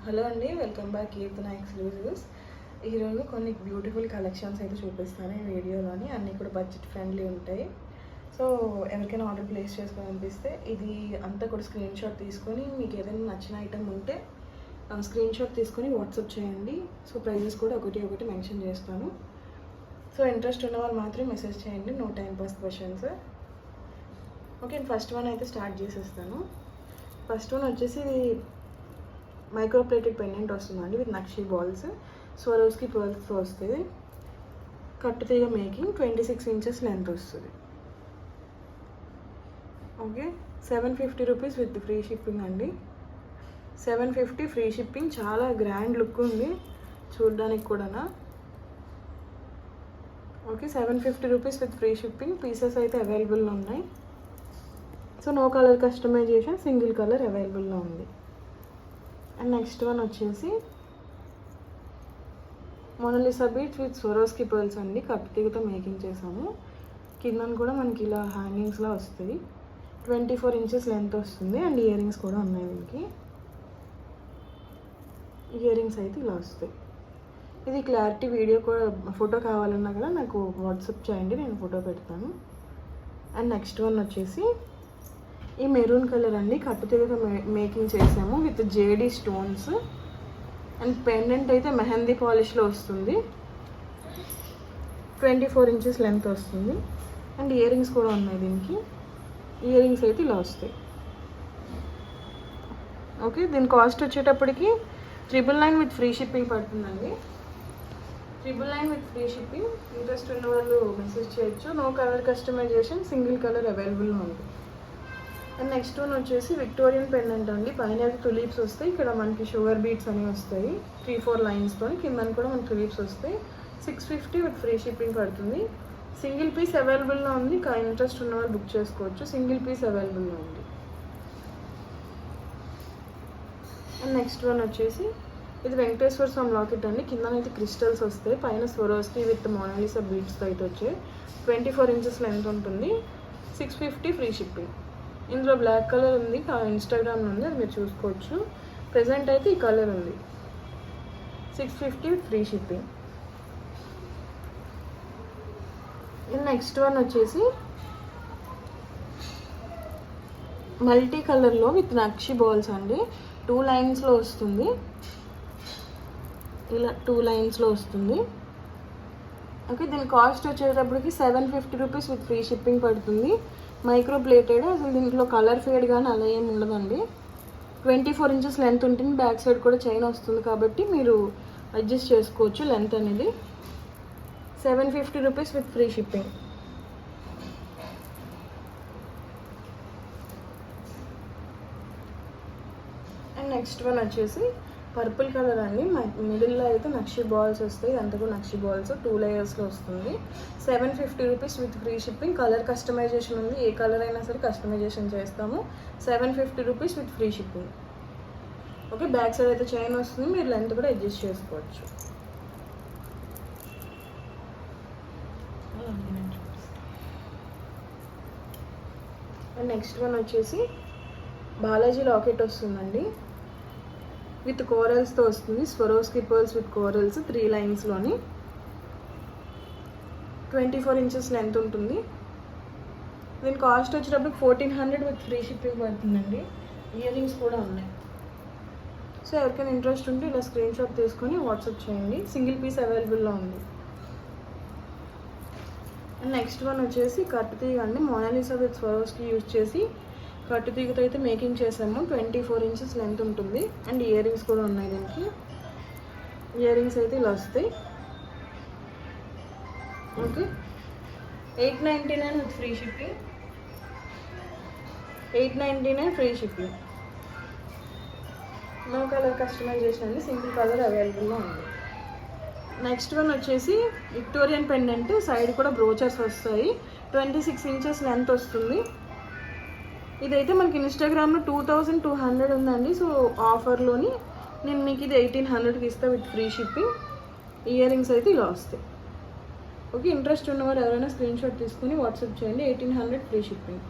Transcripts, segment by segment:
Hello అండి, welcome back కీర్తన exclusives. ఈరోజు కొన్ని బ్యూటిఫుల్ కలెక్షన్స్ అయితే చూపిస్తాను ఈ వీడియోలోని. అన్నీ కూడా బడ్జెట్ ఫ్రెండ్లీ ఉంటాయి. సో ఎవరికైనా ఆర్డర్ ప్లేస్ చేసుకొని అనిపిస్తే ఇది అంతా కూడా స్క్రీన్ షాట్ తీసుకొని మీకు ఏదైనా నచ్చిన ఐటమ్ ఉంటే స్క్రీన్ షాట్ తీసుకొని వాట్సాప్ చేయండి. సో ప్రైజెస్ కూడా ఒకటి మెన్షన్ చేస్తాను. సో ఇంట్రెస్ట్ ఉన్న వాళ్ళు మాత్రం మెసేజ్ చేయండి, no time pass questions. Okay, first one అయితే స్టార్ట్ చేసేస్తాను. ఫస్ట్ వన్ వచ్చేసి ఇది మైక్రో ప్లేటెడ్ పెండెంట్ వస్తుందండి విత్ నక్షి బాల్స్, స్వరోస్కి పర్ల్స్తో వస్తుంది. కట్టుతీగ మేకింగ్, 26 ఇంచెస్ లెంత్ వస్తుంది. Okay, 750 rupees with free shipping అండి. 750 ఫ్రీ షిప్పింగ్. చాలా గ్రాండ్ లుక్ ఉంది చూడడానికి కూడా. Okay, 750 rupees with free shipping. Pieces అయితే అవైలబుల్లో ఉన్నాయి. So no colour customization, single colour అవైలబుల్లో ఉంది. అండ్ నెక్స్ట్ వన్ వచ్చేసి Mona Lisa beads with Swarovski pearls అండి. కట్టుతీగతో మేకింగ్ చేసాము. కింద కూడా మనకి ఇలా హ్యాంగింగ్స్లా వస్తుంది. 24 ఇంచెస్ లెంత్ వస్తుంది. అండ్ ఇయర్ రింగ్స్ కూడా ఉన్నాయి దీనికి. ఇయర్ రింగ్స్ అయితే ఇలా వస్తాయి. ఇది క్లారిటీ వీడియో కూడా ఫోటో కావాలన్నా కూడా నాకు వాట్సాప్ చేయండి, నేను ఫోటో పెడతాను. అండ్ నెక్స్ట్ వన్ వచ్చేసి ఈ మెరూన్ కలర్ అండి. కట్టుతీగతో మేకింగ్ చేసాము with JD stones. And pendant అయితే మెహందీ పాలిష్లో వస్తుంది. 24 ఇంచెస్ లెంత్ వస్తుంది. అండ్ ఇయర్ రింగ్స్ కూడా ఉన్నాయి దీనికి. ఇయర్ రింగ్స్ అయితే ఇలా వస్తాయి. ఓకే, దీని కాస్ట్ వచ్చేటప్పటికి 999 విత్ ఫ్రీ షిప్పింగ్ పడుతుందండి. 999 విత్ ఫ్రీ షిప్పింగ్. ఇంట్రెస్ట్ ఉన్న వాళ్ళు మెసేజ్ చేయొచ్చు. No colour customization, single colour available ఉంది. అండ్ నెక్స్ట్ వన్ వచ్చేసి విక్టోరియన్ పెండెంట్ అండి. పైన తులీప్స్ వస్తాయి, ఇక్కడ మనకి షుగర్ బీట్స్ అనేవి వస్తాయి 3-4 లైన్స్తో. కింద కూడా మనకి తులీప్స్ వస్తాయి. 650 విత్ ఫ్రీ షిప్పింగ్ పడుతుంది. సింగిల్ పీస్ అవైలబుల్లో ఉంది. ఇంట్రెస్ట్ ఉన్న వాళ్ళు బుక్ చేసుకోవచ్చు. సింగిల్ పీస్ అవైలబుల్లో ఉంది. అండ్ నెక్స్ట్ వన్ వచ్చేసి ఇది వెంకటేశ్వర స్వామి లాకెట్ అండి. కిందనైతే క్రిస్టల్స్ వస్తాయి, పైన స్వరోస్కి విత్ మోనాలిసా బీడ్స్తో అయితే వచ్చాయి. 24 ఇంచెస్ లెంత్ ఉంటుంది. 650 ఫ్రీ షిప్పింగ్. ఇందులో బ్లాక్ కలర్ ఉంది, ఇన్స్టాగ్రామ్లో ఉంది, అది మీరు చూసుకోవచ్చు. ప్రెజెంట్ అయితే ఈ కలర్ ఉంది. 650 with free shipping. Next one వచ్చేసి మల్టీ కలర్లో విత్ నక్షి బాల్స్ అండి. 2 లైన్స్లో వస్తుంది, ఇలా 2 లైన్స్లో వస్తుంది. ఓకే, దీని కాస్ట్ వచ్చేటప్పటికి 750 రూపీస్ విత్ ఫ్రీ షిప్పింగ్ పడుతుంది. Micro plated. అసలు దీంట్లో కలర్ ఫేడ్ కానీ అలా ఏమి ఉండదండి. 24 ఇంచెస్ లెంత్ ఉంటుంది. బ్యాక్ సైడ్ కూడా చైన్ వస్తుంది కాబట్టి మీరు అడ్జస్ట్ చేసుకోవచ్చు లెంత్ అనేది. 750 rupees with free shipping. And next one వచ్చేసి పర్పుల్ కలర్ అండి. మిడిల్లో అయితే నక్షి బాల్స్ వస్తాయి. అంతా కూడా నక్షి బాల్స్ 2 లేయర్స్లో వస్తుంది. 750 rupees with free shipping. Colour customization ఉంది, ఏ కలర్ అయినా సరే కస్టమైజేషన్ చేస్తాము. 750 rupees with free shipping. Okay, back side అయితే చైన్ వస్తుంది, మీరు లెంత్ కూడా అడ్జస్ట్ చేసుకోవచ్చు. అండ్ నెక్స్ట్ వన్ వచ్చేసి బాలాజీ లాకెట్ వస్తుందండి. విత్ కోరల్స్తో వస్తుంది. Swarovski pearls with corals 3 లైన్స్లోని. 24 inches length ఉంటుంది. దీని కాస్ట్ వచ్చేటప్పుడు 1400 విత్ ఫ్రీ షిప్పింగ్ పడుతుందండి. ఇయర్ రింగ్స్ కూడా ఉన్నాయి. సో ఎవరికైనా ఇంట్రెస్ట్ ఉంటే ఇలా స్క్రీన్ షాట్ తీసుకొని వాట్సాప్ చేయండి. సింగిల్ పీస్ అవైలబుల్లో ఉంది. అండ్ నెక్స్ట్ వన్ వచ్చేసి కట్టుతీగ అండి. మోనాలిసా విత్ స్వరోస్కి యూజ్ చేసి కట్టుతీగతో అయితే మేకింగ్ చేసాము. 24 ఇంచెస్ లెంత్ ఉంటుంది. అండ్ ఇయర్ రింగ్స్ కూడా ఉన్నాయి దీనికి. ఇయర్ రింగ్స్ అయితే ఇలా వస్తాయి. Okay, 899 with free shipping. 899 free shipping. No colour customization అండి, సింగిల్ కలర్ అవైలబుల్లో ఉంది. నెక్స్ట్ వన్ వచ్చేసి విక్టోరియన్ పెండెంట్. సైడ్ కూడా బ్రోచర్స్ వస్తాయి. 26 ఇంచెస్ లెంత్ వస్తుంది. ఇదైతే మనకి ఇన్స్టాగ్రామ్లో 2200 ఉందండి. సో ఆఫర్లోని నేను మీకు ఇది 1800కి ఇస్తాను with free shipping. Year rings అయితే ఇలా వస్తాయి. ఓకే, ఇంట్రెస్ట్ ఉన్నవారు ఎవరైనా స్క్రీన్ షాట్ తీసుకుని వాట్సాప్ చేయండి. 1800 ఫ్రీ షిప్పింగ్.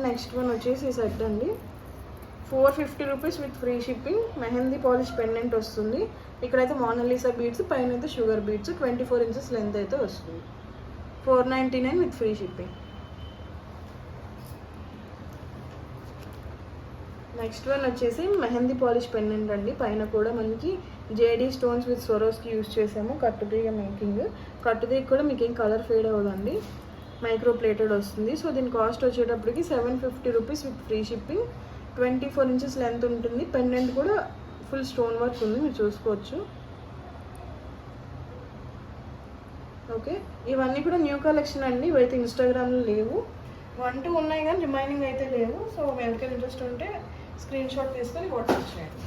నెక్స్ట్ వన్ వచ్చేసి ఈ సెట్ అండి, 450 rupees with free shipping. Mehndi polish pendant వస్తుంది. ఇక్కడైతే మోనాలిసా బీడ్స్, పైన అయితే షుగర్ బీడ్స్, 24 ఇంచెస్ లెంత్ అయితే వస్తుంది. 499 with free shipping. Next one వచ్చేసి మెహందీ పాలిష్ పెండెంట్ అండి. పైన కూడా మనకి JD stones with Swarovski use చేసాము. కట్టుతీగ మేకింగ్. కట్టుతీగ కూడా మీకు ఏం కలర్ ఫేడ్ అవ్వదండి, మైక్రో ప్లేటెడ్ వస్తుంది. సో దీని కాస్ట్ వచ్చేటప్పటికి 750 rupees with free shipping. 24 inches length ఉంటుంది. పెండెంట్ కూడా ఫుల్ స్టోన్ వర్క్ ఉంది, మీరు చూసుకోవచ్చు. ఓకే, ఇవన్నీ కూడా న్యూ కలెక్షన్ అండి. ఇవైతే ఇన్స్టాగ్రామ్లో లేవు. 1, 2 ఉన్నాయి కానీ రిమైనింగ్ అయితే లేవు. సో ఎవరికైనా ఇంట్రెస్ట్ ఉంటే స్క్రీన్ షాట్ తీసుకొని వాట్సాప్ చేయండి.